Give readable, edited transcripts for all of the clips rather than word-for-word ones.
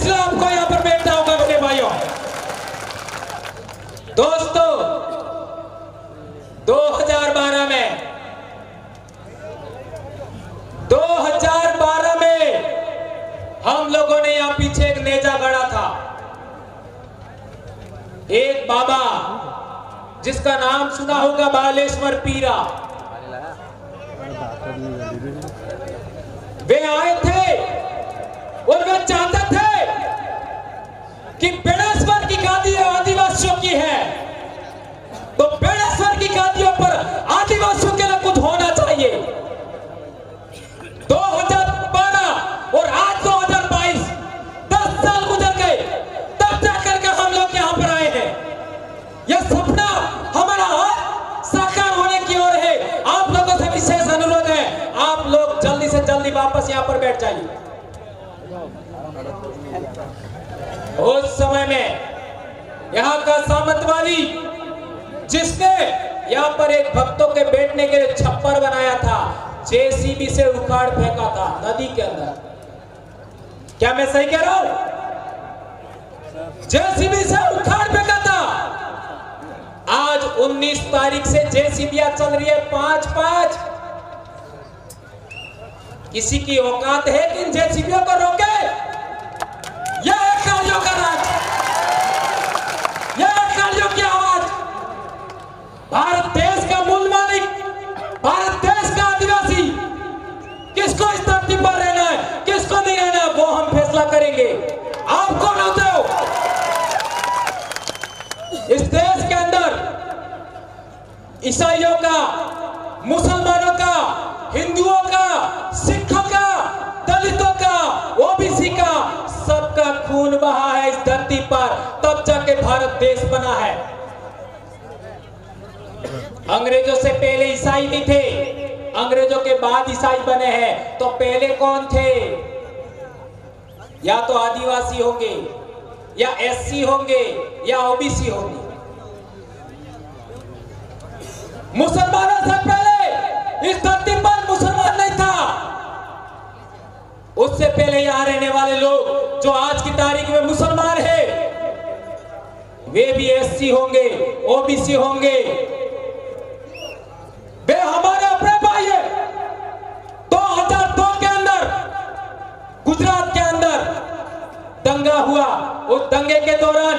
इसलिए आपको यहाँ पर बैठना होगा मेरे भाइयों। दोस्तों 2012 में हम लोगों ने यहाँ पीछे एक नेजा गढ़ा था। एक बाबा जिसका नाम सुना होगा बालेश्वर पीरा, वे आए थे और वे चाहते थे कि बेड़ेश्वर की गादी आदिवासियों की है, तो बेड़ेश्वर की गादियों पर आदिवासियों के लिए कुछ होना चाहिए। 2012 और आज 2022 10 साल गुजर गए, तब जाकर के हम लोग यहाँ पर आए हैं। यह सपना हमारा साकार होने की ओर है। आप लोगों से विशेष अनुरोध है, आप लोग जल्दी से जल्दी वापस यहाँ पर बैठ जाइए। उस समय में यहाँ का सामंतवाली जिसने यहाँ पर एक भक्तों के बैठने के लिए छप्पर बनाया था, जेसीबी से उखाड़ फेंका था नदी के अंदर। क्या मैं सही कह रहा हूं? जेसीबी से उखाड़ फेंका था। आज 19 तारीख से जेसीबियां चल रही है 5-5। किसी की औकात है कि इन जेसीबियों को रोके? यह है कालियों का राज, यह है कालियों की आवाज। भारत देश का मूल मालिक, भारत देश का आदिवासी, किसको इस धरती पर रहना है, किसको नहीं रहना है, वो हम फैसला करेंगे। आप कौन होते हो? इस देश के अंदर ईसाइयों का, मुसलमानों का, हिंदुओं का, सिखों का, दलितों का, ओबीसी का, सबका खून बहा है इस धरती पर, तब जाके भारत देश बना है। अंग्रेजों से पहले ईसाई नहीं थे, अंग्रेजों के बाद ईसाई बने हैं। तो पहले कौन थे? या तो आदिवासी होंगे, या एससी होंगे, या ओबीसी होंगे। मुसलमानों से पहले इस धरती पर मुसलमान नहीं था। उससे पहले यहां रहने वाले लोग जो आज की तारीख में मुसलमान हैं, वे भी एससी होंगे, ओबीसी होंगे। वे हमारे अपने भाई है। 2002 के अंदर गुजरात के अंदर दंगा हुआ। उस दंगे के दौरान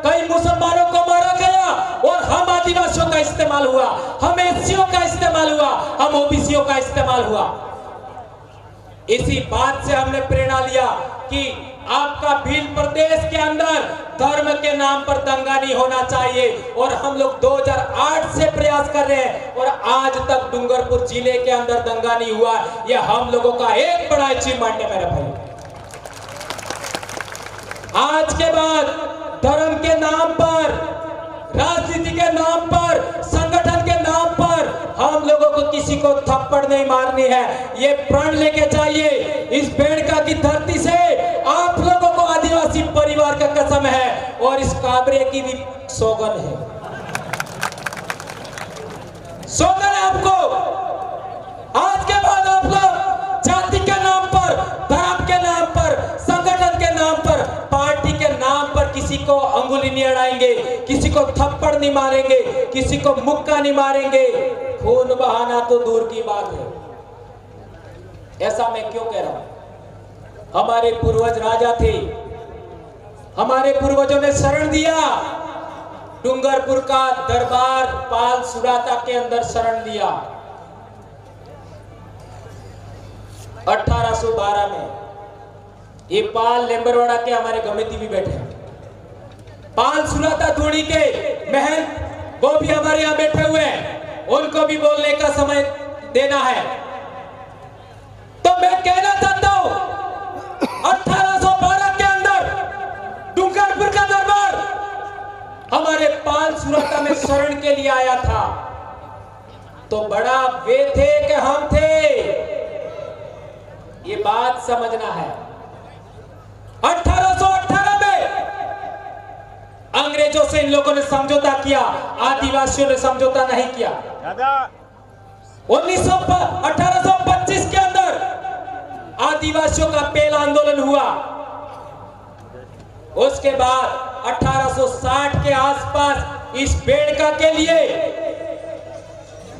कई मुसलमानों को मारा गया और हम आदिवासियों का इस्तेमाल हुआ, हम एससीओ का इस्तेमाल हुआ, हम ओबीसीओ का इस्तेमाल हुआ। इसी बात से हमने प्रेरणा लिया कि आपका भील प्रदेश के अंदर धर्म के नाम पर दंगा नहीं होना चाहिए। और हम लोग 2008 से प्रयास कर रहे हैं और आज तक डूंगरपुर जिले के अंदर दंगा नहीं हुआ। यह हम लोगों का एक बड़ा अचीवमेंट है मेरे भाई। आज के बाद धर्म के नाम पर, राजनीति के नाम पर, संगठन के नाम पर हम लोगों को किसी को थप्पड़ नहीं मारनी है। ये प्रण लेके चाहिए। इस बेड़का की धरती से आप लोगों को आदिवासी परिवार का कसम है और इस काबरे की भी सौगन है, सौगन है आपको। आज के बाद आप लोग जाति के नाम पर, धर्म के नाम पर, संगठन के नाम पर, पार्टी के नाम पर किसी को अंगुली नहीं अड़ाएंगे, किसी को थप्पड़ नहीं मारेंगे, किसी को मुक्का नहीं मारेंगे। खून बहाना तो दूर की बात है। ऐसा मैं क्यों कह रहा हूं? हमारे पूर्वज राजा थे, हमारे पूर्वजों ने शरण दिया। डूंगरपुर का दरबार पाल सुराता के अंदर शरण लिया 1812 में। ये पाल लेम्बरवाड़ा के हमारे गमिती भी बैठे हैं। पाल सुराता धोनी के महल वो भी हमारे यहाँ बैठे हुए हैं, उनको भी बोलने का समय देना है। तो मैं कहना चाहता हूं 1812 के अंदर डूंगरपुर का दरबार हमारे पाल सुराता में शरण के लिए आया था। तो बड़ा वे थे कि हम थे, ये बात समझना है। 1818 में अंग्रेजों से इन लोगों ने समझौता किया, आदिवासियों ने समझौता नहीं किया। 1825 के अंदर आदिवासियों का पहला आंदोलन हुआ। उसके बाद 1860 के आसपास इस बेड़का के लिए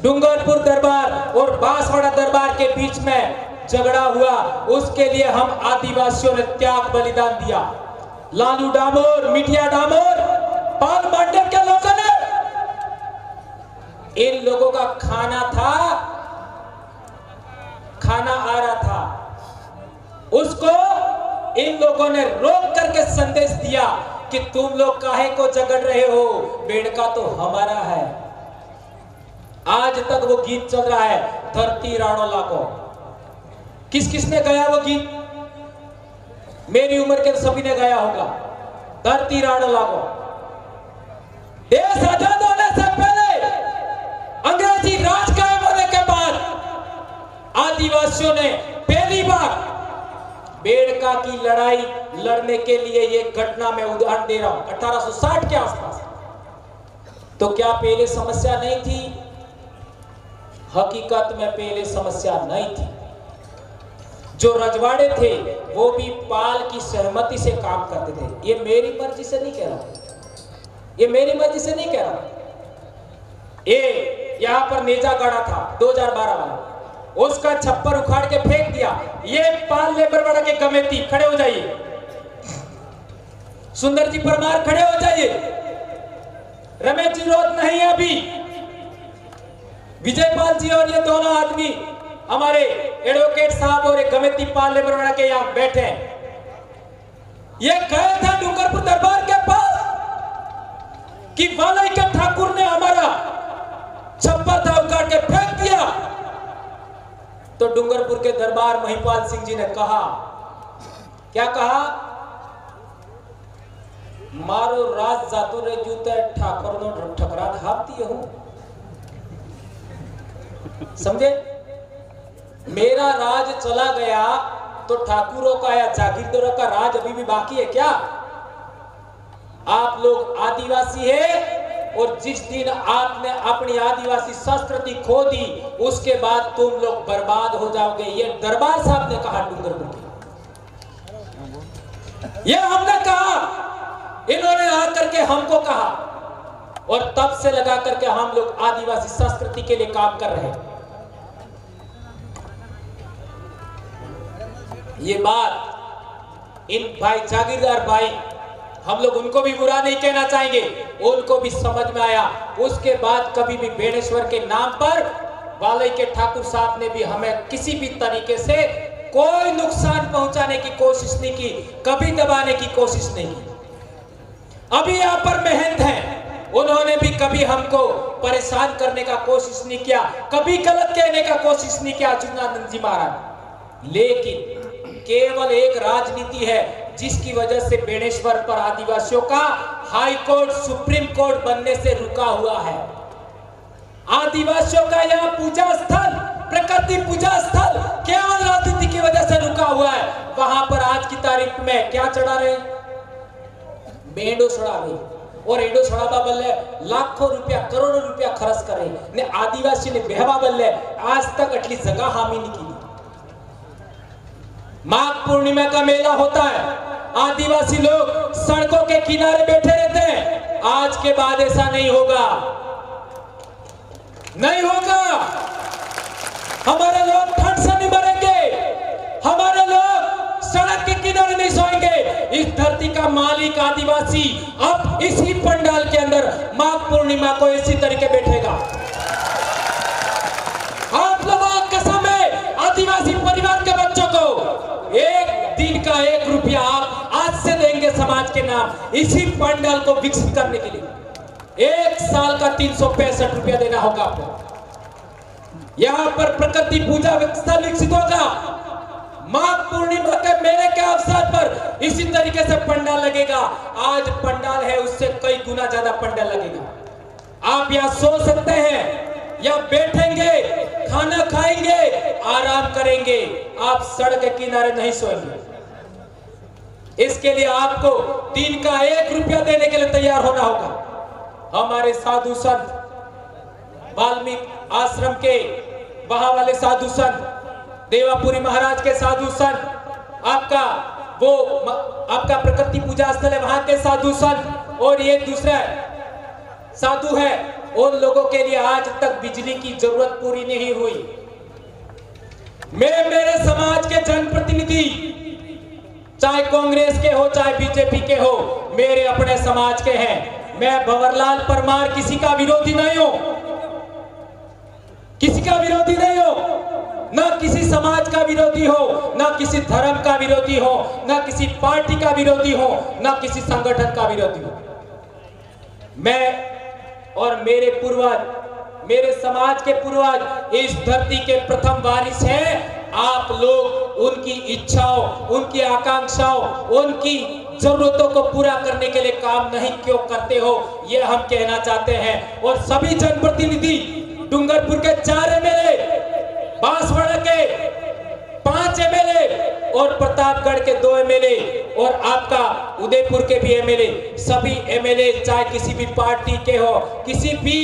डूंगरपुर दरबार और बांसवाड़ा दरबार के बीच में झगड़ा हुआ। उसके लिए हम आदिवासियों ने त्याग बलिदान दिया। लालू डामोर, मिठिया डामोर, पान मांडे के लोगों ने, इन लोगों का खाना आ रहा था, उसको इन लोगों ने रोक करके संदेश दिया कि तुम लोग काहे को झगड़ रहे हो, बेड़का तो हमारा है। आज तक वो गीत चल रहा है, धरती राणो लागो। किस किसने गाया वो गीत? मेरी उम्र के सभी ने गाया होगा। धरती राणो लागो। देश आजाद होने से पहले, अंग्रेजी राज कायम होने के बाद, आदिवासियों ने पहली बार बेड़का की लड़ाई लड़ने के लिए, ये घटना में उदाहरण दे रहा हूं, 1860 के आसपास। तो क्या पहले समस्या नहीं थी? हकीकत में पहले समस्या नहीं थी। जो रजवाड़े थे वो भी पाल की सहमति से काम करते थे। ये मेरी मर्जी से नहीं कह रहा, ये मेरी मर्जी से नहीं कह रहा। ये यहां पर नेजा गढ़ा था 2012 वाला, उसका छप्पर उखाड़ के फेंक दिया। ये पाल लेबर वाला के कमेटी खड़े हो जाइए, सुंदर जी परमार खड़े हो जाइए, रमेश जी रोत नहीं है अभी, विजय पाल जी और ये दोनों आदमी हमारे एडवोकेट साहब और एक कमेटी पाल लेबर वाला के यहां बैठे हैं। ये गए थे डूंगरपुर दरबार के पास कि वालई के ठाकुर ने हमारा छप्पर था उखाड़ के फेंक दिया। तो डूंगरपुर के दरबार महिपाल सिंह जी ने कहा, क्या कहा? मारो राज जातु रे जूते ठाकुर नो ठकरा धापती हूं। समझे? मेरा राज चला गया तो ठाकुरों का या जागीरदारों का राज अभी भी बाकी है क्या? आप लोग आदिवासी है और जिस दिन आपने अपनी आदिवासी संस्कृति खो दी उसके बाद तुम लोग बर्बाद हो जाओगे। ये दरबार साहब ने कहा डूंगरपुर के, ये हमने कहा, इन्होंने आकर के हमको कहा और तब से लगा करके हम लोग आदिवासी संस्कृति के लिए काम कर रहे हैं। ये बात इन भाई जागीरदार भाई, हम लोग उनको भी बुरा नहीं कहना चाहेंगे, उनको भी समझ में आया। उसके बाद कभी भी बेणेश्वर के नाम पर वालई के ठाकुर साहब ने भी हमें किसी भी तरीके से कोई नुकसान पहुंचाने की कोशिश नहीं की, कभी दबाने की कोशिश नहीं की। अभी यहाँ पर महंत हैं, उन्होंने भी कभी हमको परेशान करने का कोशिश नहीं किया, कभी गलत कहने का कोशिश नहीं किया अर्जुनानंद जी महाराज। लेकिन केवल एक राजनीति है जिसकी वजह से बेणेश्वर पर आदिवासियों का हाई कोर्ट, सुप्रीम कोर्ट बनने से रुका हुआ है। आदिवासियों का यह पूजा स्थल, प्रकृति पूजा स्थल केवल राजनीति की वजह से रुका हुआ है। वहां पर आज की तारीख में क्या चढ़ा रहे? बेंडो चढ़ा रहे, और एडो चढ़ावा बल्ले लाखों रुपया, करोड़ों रुपया खर्च करे ने आदिवासी ने बेहवा बल्ले आज तक अटली जगह हामी नहीं की। माघ पूर्णिमा का मेला होता है, आदिवासी लोग सड़कों के किनारे बैठे रहते हैं। आज के बाद ऐसा नहीं होगा, नहीं होगा। हमारे लोग ठंड से नहीं मरेंगे, हमारे लोग सड़क के किनारे नहीं सोएंगे। इस धरती का मालिक आदिवासी अब इसी पंडाल के अंदर माघ पूर्णिमा को इसी तरीके बैठेगा। आप लोगों की कसम है, आदिवासी परिवार के बच्चों को एक दिन का 1 रुपया आप आज से देंगे समाज के नाम, इसी पंडाल को विकसित करने के लिए। 1 साल का 365 रुपया देना होगा आपको। यहाँ पर प्रकृति पूजा स्थल विकसित होगा। माघ पूर्णिमा के मेले के अवसर पर इसी तरीके से पंडाल लगेगा। आज पंडाल है उससे कई गुना ज्यादा पंडाल लगेगा। आप यहाँ सो सकते हैं, या बैठेंगे, खाना खाएंगे, आराम करेंगे, आप सड़क के किनारे नहीं सोएंगे। इसके लिए आपको दिन का 1 रुपया देने के लिए तैयार होना होगा। हमारे साधु संत वाल्मीकि आश्रम के वहां वाले साधु संत, देवापुरी महाराज के साधु संत, आपका वो आपका प्रकृति पूजा स्थल है, वहां के साधु संत और ये दूसरा साधु है, उन लोगों के लिए आज तक बिजली की जरूरत पूरी नहीं हुई। मैं मेरे समाज के जनप्रतिनिधि, चाहे कांग्रेस के हो चाहे बीजेपी के हो, मेरे अपने समाज के हैं। मैं भंवरलाल परमार किसी का विरोधी नहीं हूं, किसी का विरोधी नहीं हो, ना किसी समाज का विरोधी हो, ना किसी धर्म का विरोधी हो, ना किसी पार्टी का विरोधी हो, ना किसी संगठन का विरोधी हो। मैं और मेरे पूर्वज, मेरे समाज के पूर्वज इस धरती के प्रथम वारिस हैं। आप लोग उनकी इच्छाओं, उनकी आकांक्षाओं, उनकी जरूरतों को पूरा करने के लिए काम नहीं क्यों करते हो, ये हम कहना चाहते हैं। और सभी जनप्रतिनिधि, डूंगरपुर के 4 एमएलए, बांसवाड़ा के 5 एमएलए और प्रतापगढ़ के 2 एमएलए और आपका उदयपुर के भी एमएलए, सभी एमएलए चाहे किसी भी पार्टी के हो, किसी भी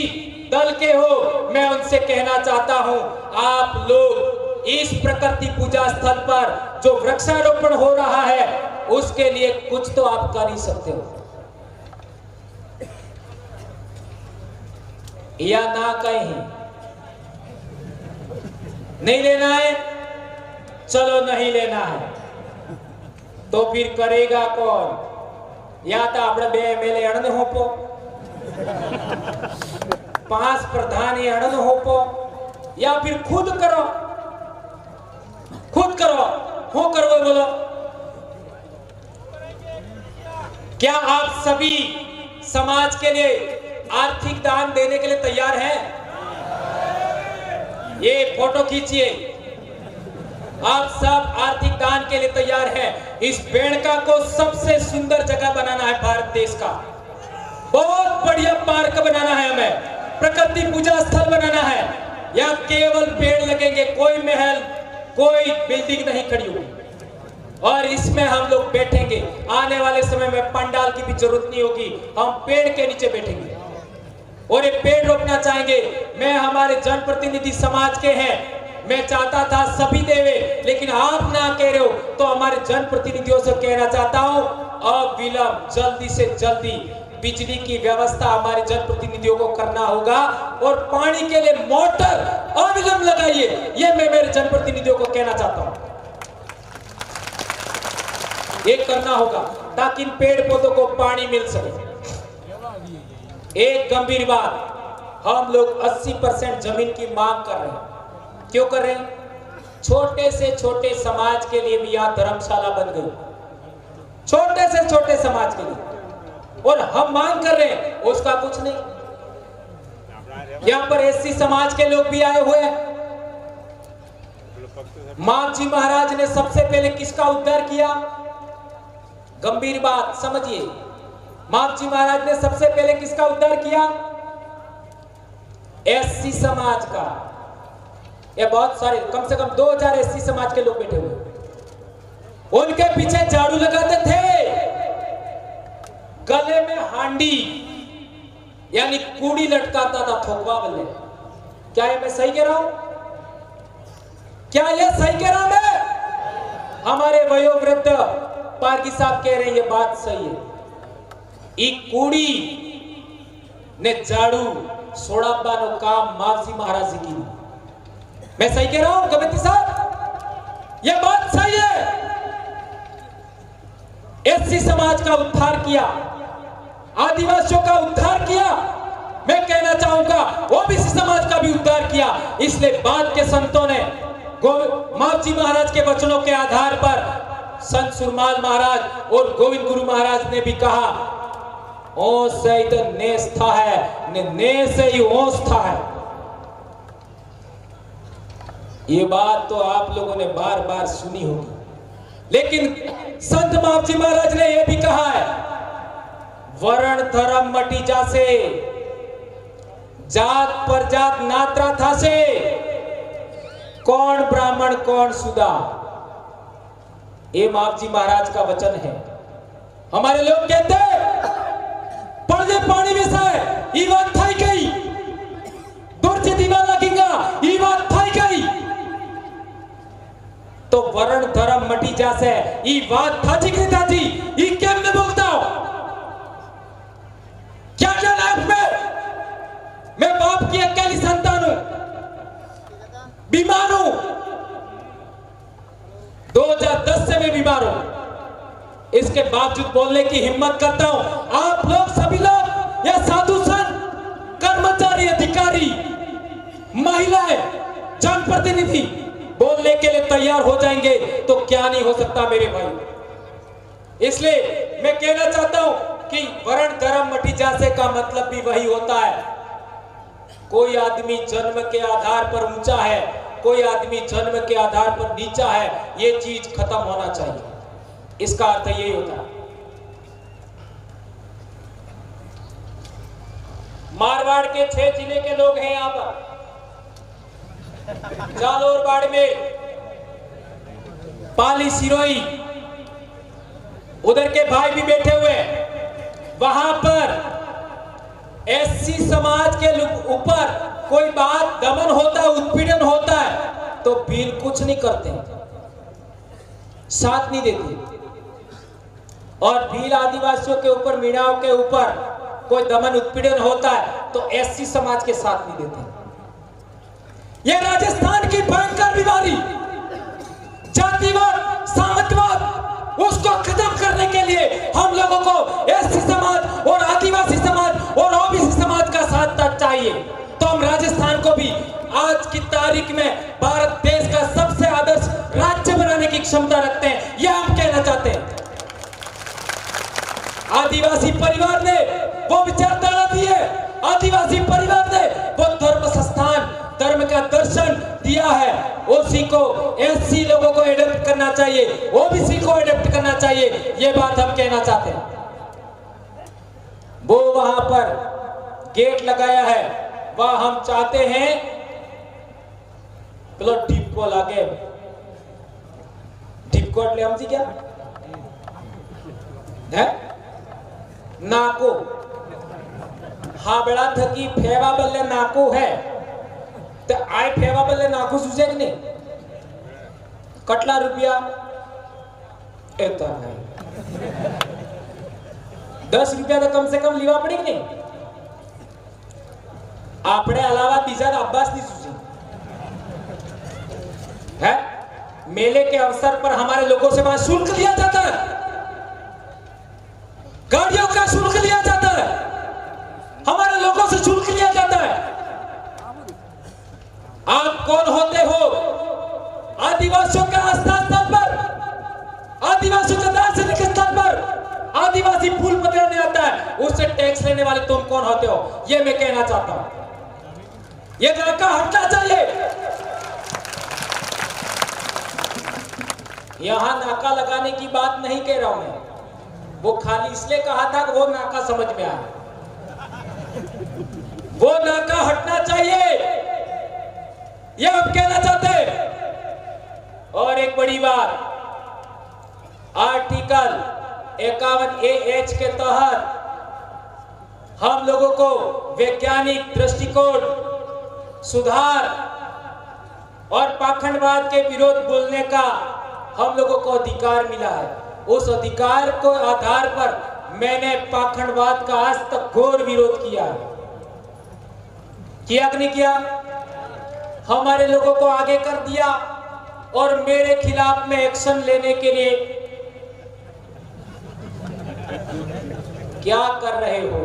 दल के हो, मैं उनसे कहना चाहता हूं, आप लोग इस प्रकृति पूजा स्थल पर जो वृक्षारोपण हो रहा है उसके लिए कुछ तो आप कर ही सकते हो, या ना कहीं नहीं लेना है, चलो नहीं लेना है तो फिर करेगा कौन? या तो अपने 2 एमएलए अड़न होपो, 5 प्रधान अड़न होपो, या फिर खुद करो, खुद करो, हो करो बोलो। क्या आप सभी समाज के लिए आर्थिक दान देने के लिए तैयार हैं? ये फोटो खींचिए, आप सब आर्थिक दान के लिए तैयार हैं। इस बेड़का को सबसे सुंदर जगह बनाना है भारत देश का, बहुत बढ़िया पार्क बनाना है, हमें प्रकृति पूजा स्थल बनाना है। यहाँ केवल पेड़ लगेंगे, कोई महल, कोई बिल्डिंग नहीं खड़ी होगी, और इसमें हम लोग बैठेंगे। आने वाले समय में पंडाल की भी जरूरत नहीं होगी, हम पेड़ के नीचे बैठेंगे और ये पेड़ रोपना चाहेंगे। मैं हमारे जनप्रतिनिधि समाज के हैं, मैं चाहता था सभी देवे, लेकिन आप ना कह रहे हो तो हमारे जनप्रतिनिधियों से कहना चाहता हूं, अविलंब जल्दी से जल्दी बिजली की व्यवस्था हमारे जनप्रतिनिधियों को करना होगा, और पानी के लिए मोटर अविलंब लगाइए, ये मैं मेरे जनप्रतिनिधियों को कहना चाहता हूं। ये करना होगा ताकि इन पेड़ पौधों को पानी मिल सके। एक गंभीर बात, हम लोग 80% जमीन की मांग कर रहे हैं। क्यों कर रहे हैं? छोटे से छोटे समाज के लिए भी यहां धर्मशाला बन गई, छोटे से छोटे समाज के लिए, और हम मांग कर रहे हैं, उसका कुछ नहीं। यहां पर एससी समाज के लोग भी आए हुए हैं। मावजी महाराज ने सबसे पहले किसका उद्धार किया? गंभीर बात समझिए, मावजी महाराज ने सबसे पहले किसका उद्धार किया? एससी समाज का। ये बहुत सारे, कम से कम 2000 एससी समाज के लोग बैठे हुए, उनके पीछे झाड़ू लगाते थे, गले में हांडी यानी कूड़ी लटकाता था, थोकवा बल्ले। क्या ये मैं सही कह रहा हूं? क्या ये सही कह रहा हूं मैं? हमारे वयोवृद्ध पारगी साहब कह रहे हैं, ये बात सही है। ई कूड़ी ने झाड़ू सोड़ाबानो काम मावजी महाराज जी की। मैं सही कह रहा हूं कमेटी साहब? ये बात सही है। एससी समाज का उद्धार किया, आदिवासियों का उद्धार किया, मैं कहना चाहूंगा ओबीसी समाज का भी उद्धार किया। इसलिए बाद के संतों ने मावजी महाराज के वचनों के आधार पर संत सुरमाल महाराज और गोविंद गुरु महाराज ने भी कहा, ओ से ही तो नेस था है, ने से ही ओस था है। ये बात तो आप लोगों ने बार बार सुनी होगी, लेकिन संत मावजी महाराज ने यह भी कहा है, वर्ण धर्म मटी जासे, जात पर जात नात्रा था से, कौन ब्राह्मण कौन सुदा। ये मावजी महाराज का वचन है। हमारे लोग कहते पढ़ने पानी में से ये बात थाई गई, दुर्ज दीवा लगेगा ये बात थाई गई, तो वर्ण धर्म मटी जासे ई बात थाची की थाची, बीमार हूं, 2010 से मैं बीमार हूं, इसके बावजूद बोलने की हिम्मत करता हूं। आप लोग सभी लोग, या साधु संत, कर्मचारी, अधिकारी, महिलाएं, जनप्रतिनिधि बोलने के लिए तैयार हो जाएंगे तो क्या नहीं हो सकता मेरे भाई। इसलिए मैं कहना चाहता हूं कि वरण धर्म मटी जासे का मतलब भी वही होता है। कोई आदमी जन्म के आधार पर ऊंचा है, कोई आदमी जन्म के आधार पर नीचा है, ये चीज खत्म होना चाहिए। इसका अर्थ यही होता है। मारवाड़ के 6 जिले के लोग हैं यहां पर, जालोर, बाड़मेर, पाली, सिरोही, उधर के भाई भी बैठे हुए। वहां पर एससी समाज के ऊपर कोई बात दमन होता है, उत्पीड़न होता है तो भील कुछ नहीं करते, साथ नहीं देते। और भील आदिवासियों के ऊपर, मीणाओं के ऊपर कोई दमन उत्पीड़न होता है तो एससी समाज के साथ नहीं देते। यह राजस्थान की भयंकर बीमारी, जातिवाद, सामंतवाद, उसको खत्म करने के लिए हम लोगों को एससी समाज और आदिवासी समाज और ओबीसी समाज का साथ चाहिए। तो हम राजस्थान को भी आज की तारीख में भारत देश का सबसे आदर्श राज्य बनाने की क्षमता रखते हैं, यह हम कहना चाहते हैं। आदिवासी परिवार ने वो विचारधारा दी है, आदिवासी परिवार ने वो धर्म संस्थान, धर्म का दर्शन दिया है, उसी को एससी लोगों को एडप्ट करना चाहिए, ओबीसी को एडप्ट करना चाहिए, ये बात हम कहना चाहते हैं। वो वहां पर गेट लगाया है, वह हम चाहते हैं डिपको लागे, डिपको ले हम जी क्या है नाको, हाँ बेड़ा थकी फेवा बल्ले नाको है तो आए फेवा बल्ले नाको सूझे कि नहीं, कटला रुपया है 10 रुपया तो कम से कम लीवा पड़ी कि नहीं, आपने अलावा बीजा अब्बास नहीं सूझे है। मेले के अवसर पर हमारे लोगों से वहां शुल्क लिया जाता है, गाड़ियों का शुल्क लिया जाता है, हमारे लोगों से शुल्क लिया जाता है। आप कौन होते हो? आदिवासियों के आस्था स्थल पर, आदिवासियों के दार्शनिक स्थल पर आदिवासी फूल पकड़ने आता है, उससे टैक्स लेने वाले तुम कौन होते हो? यह मैं कहना चाहता हूं। यह नाका हटना चाहिए। यहां नाका लगाने की बात नहीं कह रहा हूं मैं, वो खाली इसलिए कहा था कि वो नाका समझ में आया। वो नाका हटना चाहिए, यह हम कहना चाहते हैं। और एक बड़ी बात, आर्टिकल 51AH के तहत हम लोगों को वैज्ञानिक दृष्टिकोण, सुधार और पाखंडवाद के विरोध बोलने का हम लोगों को अधिकार मिला है। उस अधिकार को आधार पर मैंने पाखंडवाद का आज तक घोर विरोध किया कि नहीं किया? हमारे लोगों को आगे कर दिया और मेरे खिलाफ में एक्शन लेने के लिए क्या कर रहे हो?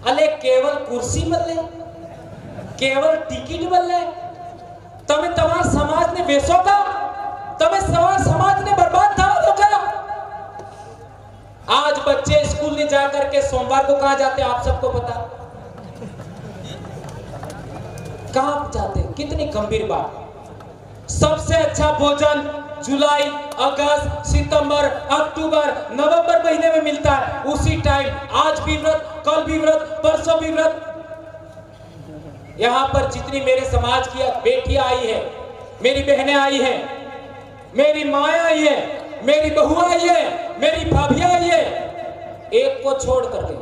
अले केवल कुर्सी बदले, केवल टिकट बदले, तमें तमार समाज ने बेचो का, तमें समाज ने बर्बाद था लोग। आज बच्चे स्कूल नहीं जा करके सोमवार को कहां जाते आप सबको पता, कहां जाते? कितनी गंभीर बात। सबसे अच्छा भोजन जुलाई, अगस्त, सितंबर, अक्टूबर, नवंबर महीने में मिलता है। उसी टाइम आज भी व्रत, कल भी व्रत, परसों भी व्रत। यहां पर जितनी मेरे समाज की बेटियां आई है, मेरी बहनें आई हैं, मेरी माँ आई है, मेरी बहू आई है, मेरी भाभियां आई है, एक को छोड़ करके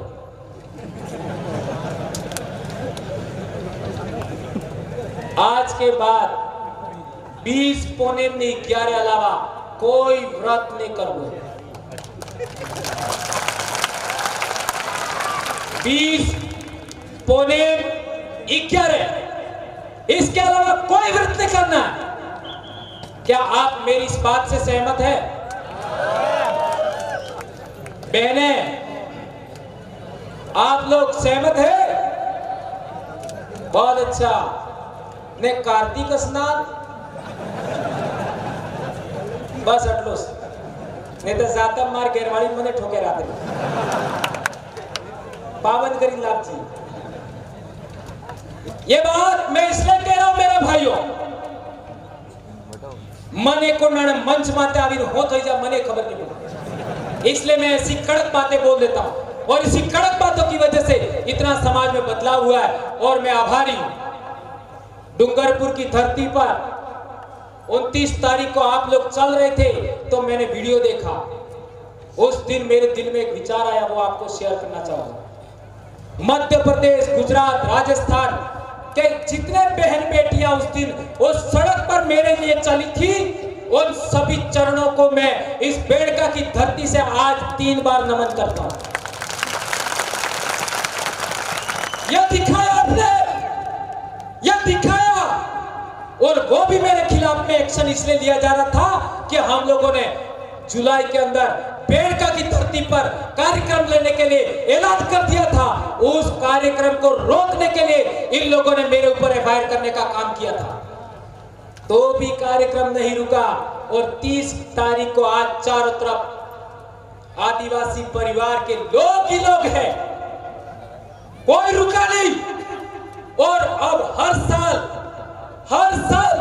आज के बाद 20 पौने 11 अलावा कोई व्रत नहीं करूंगा। 20 पौने 11 इसके अलावा कोई व्रत नहीं करना है। क्या आप मेरी इस बात से सहमत है? बहने, आप लोग सहमत है? बहुत अच्छा। ने कार्तिक स्नान बस अटलो नहीं तो जाता मार घेरवाड़ी मने ठोके रात पाबंद करी लाभ जी। ये बात मैं इसलिए कह रहा हूं मेरे भाइयों, मने को मंच माते आवी हो तो जा मने खबर नहीं पड़ती, इसलिए मैं ऐसी कड़क बातें बोल देता हूं और इसी कड़क बातों की वजह से इतना समाज में बदलाव हुआ है। और मैं आभारी हूं। डूंगरपुर की धरती पर 29 तारीख को आप लोग चल रहे थे तो मैंने वीडियो देखा। उस दिन मेरे दिल में एक विचार आया, वो आपको शेयर करना चाहूंगा। मध्य प्रदेश, गुजरात, राजस्थान के जितने बहन बेटियां उस दिन उस सड़क पर मेरे लिए चली थी, उन सभी चरणों को मैं इस बेड़का की धरती से आज 3 बार नमन करता हूं। यह दिखाया आपने, यह दिखाया। और वो भी मेरे खिलाफ में एक्शन इसलिए लिया जा रहा था कि हम लोगों ने जुलाई के अंदर बेड़का की धरती पर कार्यक्रम लेने के लिए ऐलान कर दिया था। उस कार्यक्रम को रोकने के लिए इन लोगों ने मेरे ऊपर एफआईआर करने का काम किया था, तो भी कार्यक्रम नहीं रुका। और 30 तारीख को आज चारों तरफ आदिवासी परिवार के लोग ही लोग हैं, कोई रुका नहीं। और अब हर साल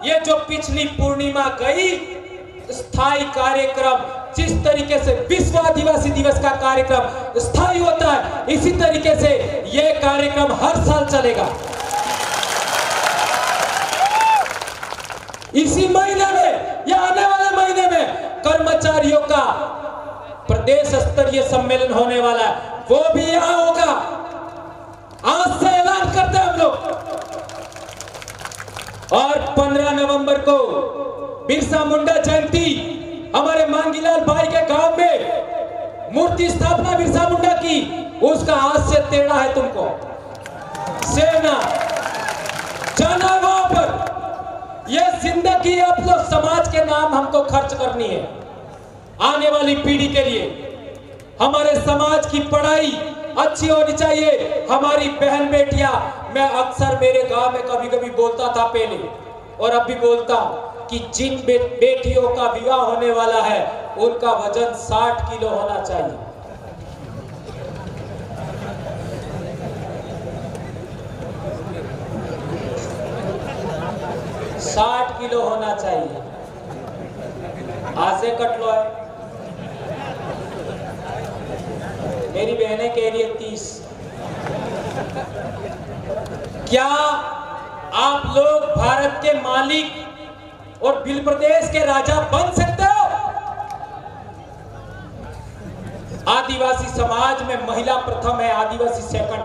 ये जो पिछली पूर्णिमा गई, स्थायी कार्यक्रम जिस तरीके से विश्व आदिवासी दिवस का कार्यक्रम स्थायी होता है, इसी तरीके से यह कार्यक्रम हर साल चलेगा। इसी महीने में या आने वाले महीने में कर्मचारियों का प्रदेश स्तरीय सम्मेलन होने वाला है, वो भी यहां होगा। आज से ऐलान करते हैं हम लोग। और 15 नवंबर को बिरसा मुंडा जयंती, हमारे मांगीलाल भाई के गांव में मूर्ति स्थापना बिरसा मुंडा की, उसका आज से टेढ़ा है तुमको सेना जाना वहां पर। यह जिंदगी आप लोग समाज के नाम हमको खर्च करनी है, आने वाली पीढ़ी के लिए। हमारे समाज की पढ़ाई अच्छी होनी चाहिए। हमारी बहन बेटियां, मैं अक्सर मेरे गांव में कभी कभी बोलता था पहले और अब भी बोलता हूं कि जिन बेटियों का विवाह होने वाला है उनका वजन 60 किलो होना चाहिए। $60 किलो होना चाहिए। आज से कट लो है। मेरी बहनें कह रही है 30। क्या आप लोग भारत के मालिक और बिल प्रदेश के राजा बन सकते हो? आदिवासी समाज में महिला प्रथम है, आदिवासी सेकंड।